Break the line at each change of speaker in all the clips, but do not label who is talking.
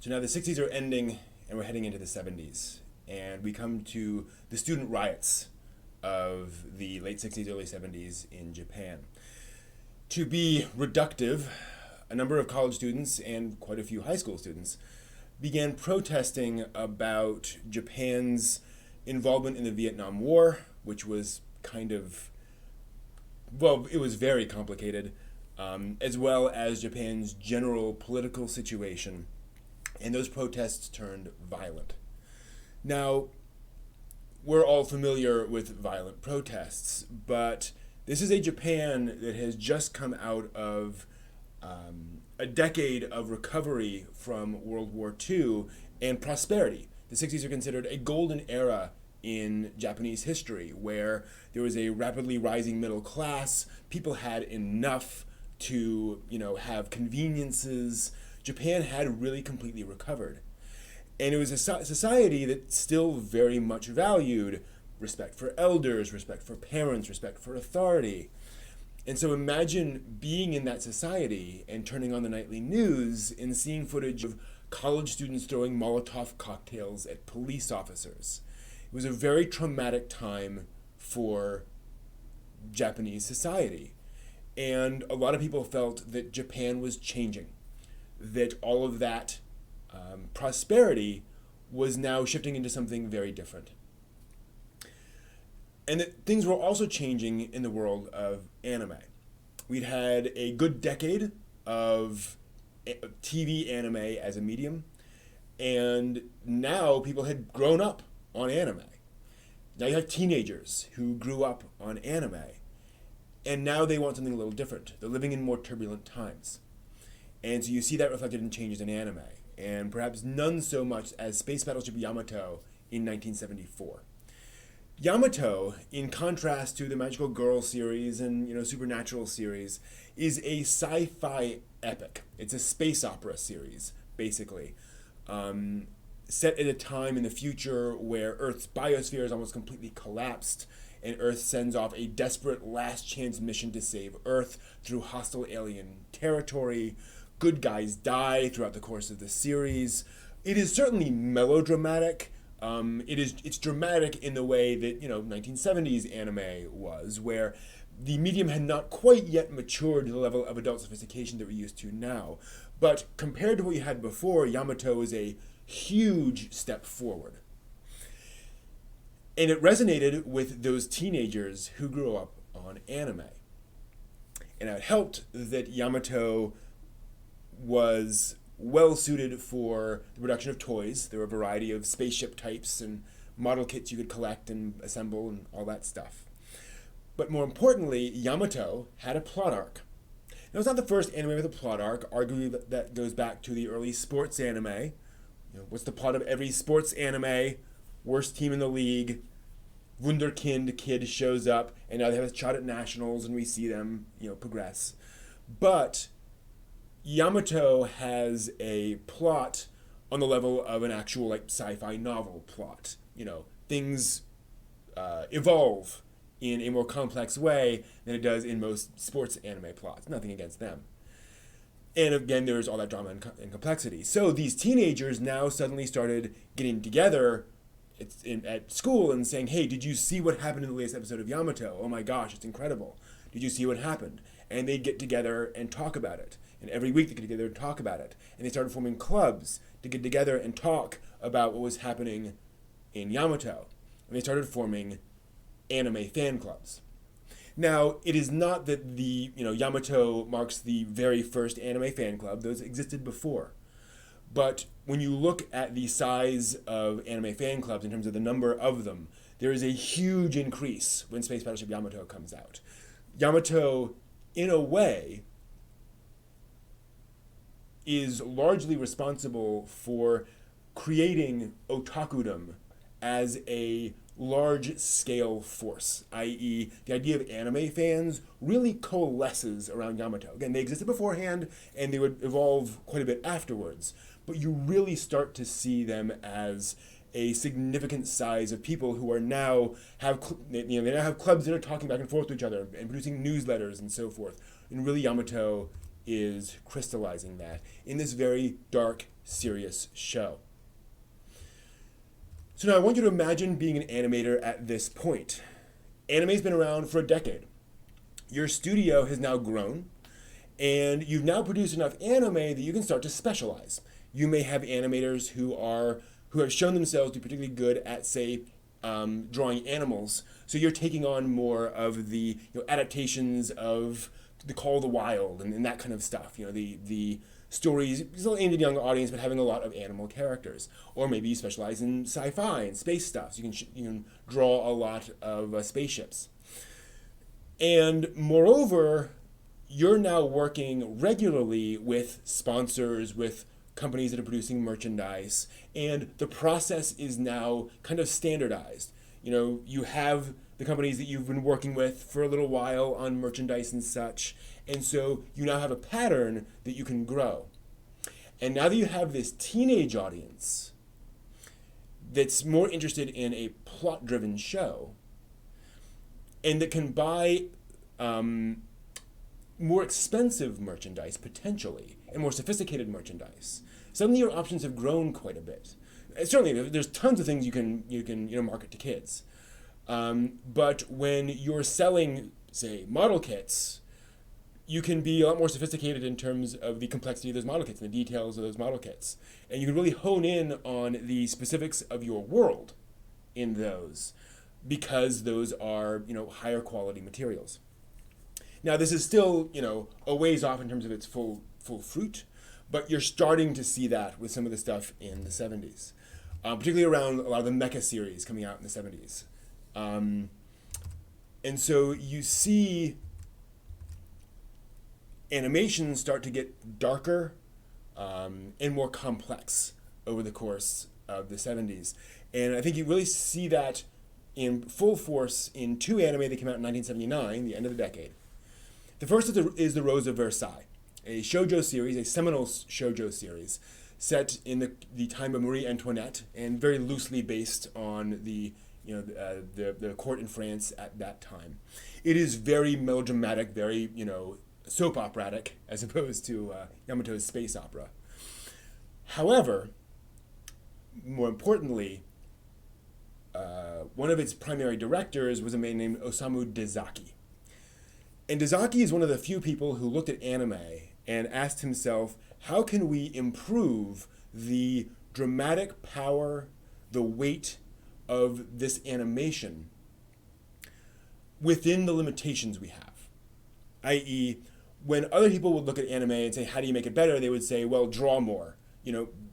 So now the 60s are ending and we're heading into the 70s. And we come to the student riots of the late 60s, early 70s in Japan. To be reductive, a number of college students and quite a few high school students began protesting about Japan's involvement in the Vietnam War, which was it was very complicated, as well as Japan's general political situation. And those protests turned violent. Now, we're all familiar with violent protests, but this is a Japan that has just come out of a decade of recovery from World War II and prosperity. The 60s are considered a golden era in Japanese history, where there was a rapidly rising middle class. People had enough to, have conveniences. Japan had really completely recovered. And it was a society that still very much valued respect for elders, respect for parents, respect for authority. And so imagine being in that society and turning on the nightly news and seeing footage of college students throwing Molotov cocktails at police officers. It was a very traumatic time for Japanese society. And a lot of people felt that Japan was changing, that all of that prosperity was now shifting into something very different. And that things were also changing in the world of anime. We'd had a good decade of TV anime as a medium, and now people had grown up on anime. Now you have teenagers who grew up on anime, and now they want something a little different. They're living in more turbulent times. And so you see that reflected in changes in anime, and perhaps none so much as Space Battleship Yamato in 1974. Yamato, in contrast to the Magical Girl series and Supernatural series, is a sci-fi epic. It's a space opera series, basically, set at a time in the future where Earth's biosphere is almost completely collapsed, and Earth sends off a desperate last chance mission to save Earth through hostile alien territory. Good guys die throughout the course of the series. It is certainly melodramatic. It's dramatic in the way that 1970s anime was, where the medium had not quite yet matured to the level of adult sophistication that we're used to now. But compared to what you had before, Yamato is a huge step forward. And it resonated with those teenagers who grew up on anime. And it helped that Yamato was well suited for the production of toys. There were a variety of spaceship types and model kits you could collect and assemble and all that stuff. But more importantly, Yamato had a plot arc. Now, it's not the first anime with a plot arc. Arguably, that goes back to the early sports anime. What's the plot of every sports anime? Worst team in the league. Wunderkind kid shows up, and now they have a shot at nationals, and we see them, progress. But Yamato has a plot on the level of an actual sci-fi novel plot. Things evolve in a more complex way than it does in most sports anime plots. Nothing against them. And again, there's all that drama and complexity. So these teenagers now suddenly started getting together at school and saying, hey, did you see what happened in the latest episode of Yamato? Oh my gosh, it's incredible. Did you see what happened? And they'd get together and talk about it. And every week they get together and talk about it. And they started forming clubs to get together and talk about what was happening in Yamato. And they started forming anime fan clubs. Now, it is not that the Yamato marks the very first anime fan club. Those existed before. But when you look at the size of anime fan clubs in terms of the number of them, there is a huge increase when Space Battleship Yamato comes out. Yamato, in a way, is largely responsible for creating otakudom as a large-scale force, i.e. the idea of anime fans really coalesces around Yamato. Again, they existed beforehand, and they would evolve quite a bit afterwards, but you really start to see them as a significant size of people who are now they now have clubs that are talking back and forth to each other and producing newsletters and so forth. And really, Yamato is crystallizing that in this very dark, serious show. So now I want you to imagine being an animator at this point. Anime's been around for a decade. Your studio has now grown, and you've now produced enough anime that you can start to specialize. You may have animators who have shown themselves to be particularly good at, say, drawing animals. So you're taking on more of the adaptations of The Call of the Wild and that kind of stuff. The stories still aimed at a young audience, but having a lot of animal characters. Or maybe you specialize in sci-fi and space stuff. So you can draw a lot of spaceships. And moreover, you're now working regularly with sponsors, with companies that are producing merchandise, and the process is now kind of standardized. You have the companies that you've been working with for a little while on merchandise and such, and so you now have a pattern that you can grow. And now that you have this teenage audience that's more interested in a plot-driven show, and that can buy more expensive merchandise, potentially, and more sophisticated merchandise, suddenly your options have grown quite a bit. Certainly, there's tons of things you can market to kids. But when you're selling, say, model kits, you can be a lot more sophisticated in terms of the complexity of those model kits and the details of those model kits. And you can really hone in on the specifics of your world in those, because those are, higher quality materials. Now, this is still, a ways off in terms of its full fruit, but you're starting to see that with some of the stuff in the 70s, particularly around a lot of the mecha series coming out in the 70s. And so you see animations start to get darker and more complex over the course of the 70s. And I think you really see that in full force in two anime that came out in 1979, the end of the decade. The first is The Rose of Versailles, a shoujo series, a seminal shoujo series, set in the time of Marie Antoinette and very loosely based on the court in France at that time. It is very melodramatic, very soap operatic, as opposed to Yamato's space opera. However, more importantly, one of its primary directors was a man named Osamu Dezaki. And Dezaki is one of the few people who looked at anime and asked himself, how can we improve the dramatic power, the weight of this animation within the limitations we have? I.e., when other people would look at anime and say, how do you make it better? They would say, well, draw more.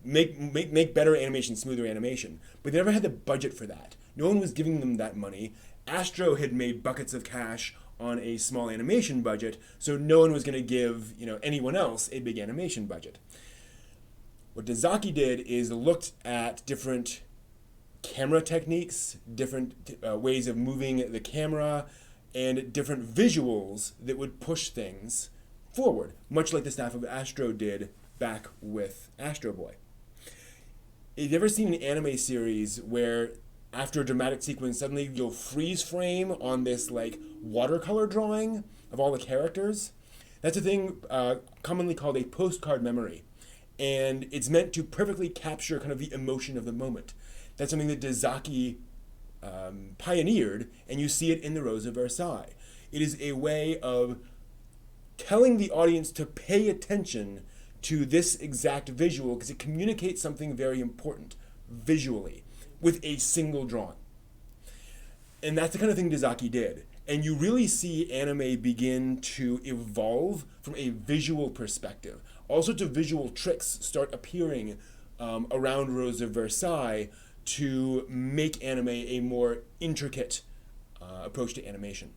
Make better animation, smoother animation. But they never had the budget for that. No one was giving them that money. Astro had made buckets of cash on a small animation budget, so no one was going to give anyone else a big animation budget. What Dezaki did is looked at different camera techniques, different ways of moving the camera, and different visuals that would push things forward, much like the staff of Astro did back with Astro Boy. Have you ever seen an anime series where after a dramatic sequence, suddenly you'll freeze frame on this watercolor drawing of all the characters? That's a thing commonly called a postcard memory. And it's meant to perfectly capture kind of the emotion of the moment. That's something that Dezaki pioneered, and you see it in The Rose of Versailles. It is a way of telling the audience to pay attention to this exact visual because it communicates something very important visually with a single drawing. And that's the kind of thing Dezaki did. And you really see anime begin to evolve from a visual perspective. All sorts of visual tricks start appearing around Rose of Versailles to make anime a more intricate approach to animation.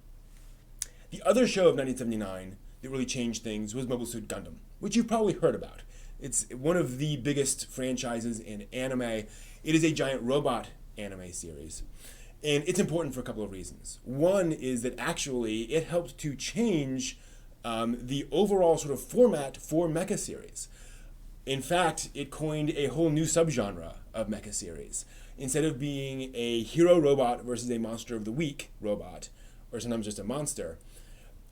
The other show of 1979 that really changed things was Mobile Suit Gundam, which you've probably heard about. It's one of the biggest franchises in anime. It is a giant robot anime series. And it's important for a couple of reasons. One is that actually it helped to change the overall sort of format for mecha series. In fact, it coined a whole new subgenre of mecha series. Instead of being a hero robot versus a monster of the week robot, or sometimes just a monster,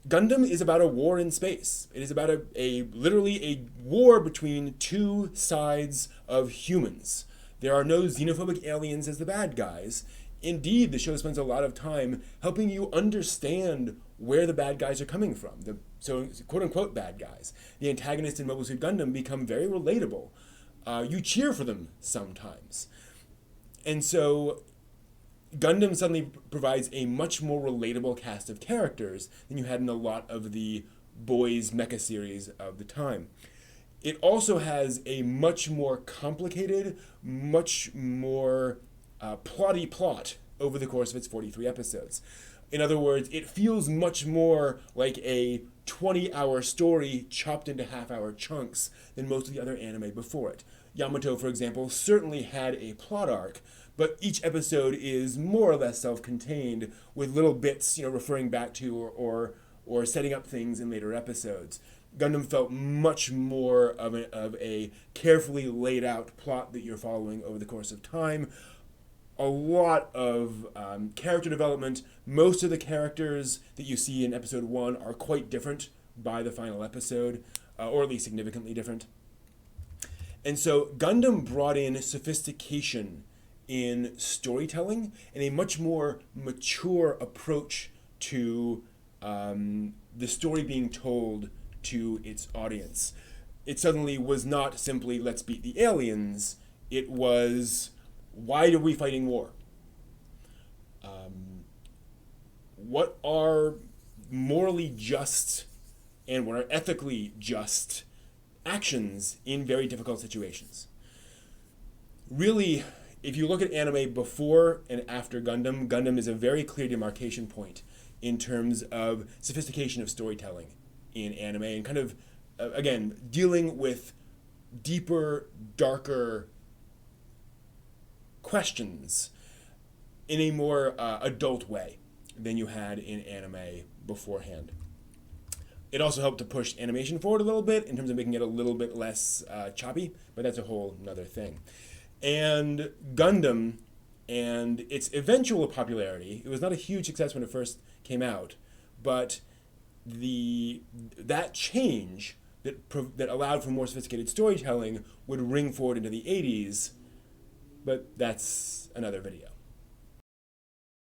Gundam is about a war in space. It is about a literally a war between two sides of humans. There are no xenophobic aliens as the bad guys. Indeed, the show spends a lot of time helping you understand where the bad guys are coming from. So, quote-unquote bad guys. The antagonists in Mobile Suit Gundam become very relatable. You cheer for them sometimes. And so Gundam suddenly provides a much more relatable cast of characters than you had in a lot of the boys mecha series of the time. It also has a much more complicated, much more plotty plot over the course of its 43 episodes. In other words, it feels much more like a 20-hour story chopped into half-hour chunks than most of the other anime before it. Yamato, for example, certainly had a plot arc, but each episode is more or less self-contained, with little bits, referring back to or setting up things in later episodes. Gundam felt much more of a carefully laid out plot that you're following over the course of time. A lot of character development. Most of the characters that you see in episode 1 are quite different by the final episode, or at least significantly different. And so Gundam brought in sophistication in storytelling and a much more mature approach to the story being told to its audience. It suddenly was not simply, let's beat the aliens. It was, why are we fighting war? What are morally just and what are ethically just actions in very difficult situations? Really, if you look at anime before and after Gundam, Gundam is a very clear demarcation point in terms of sophistication of storytelling in anime and kind of, again, dealing with deeper, darker questions in a more adult way than you had in anime beforehand. It also helped to push animation forward a little bit in terms of making it a little bit less choppy, but that's a whole nother thing. And Gundam and its eventual popularity, it was not a huge success when it first came out, but that change that allowed for more sophisticated storytelling would ring forward into the 80s, but that's another video.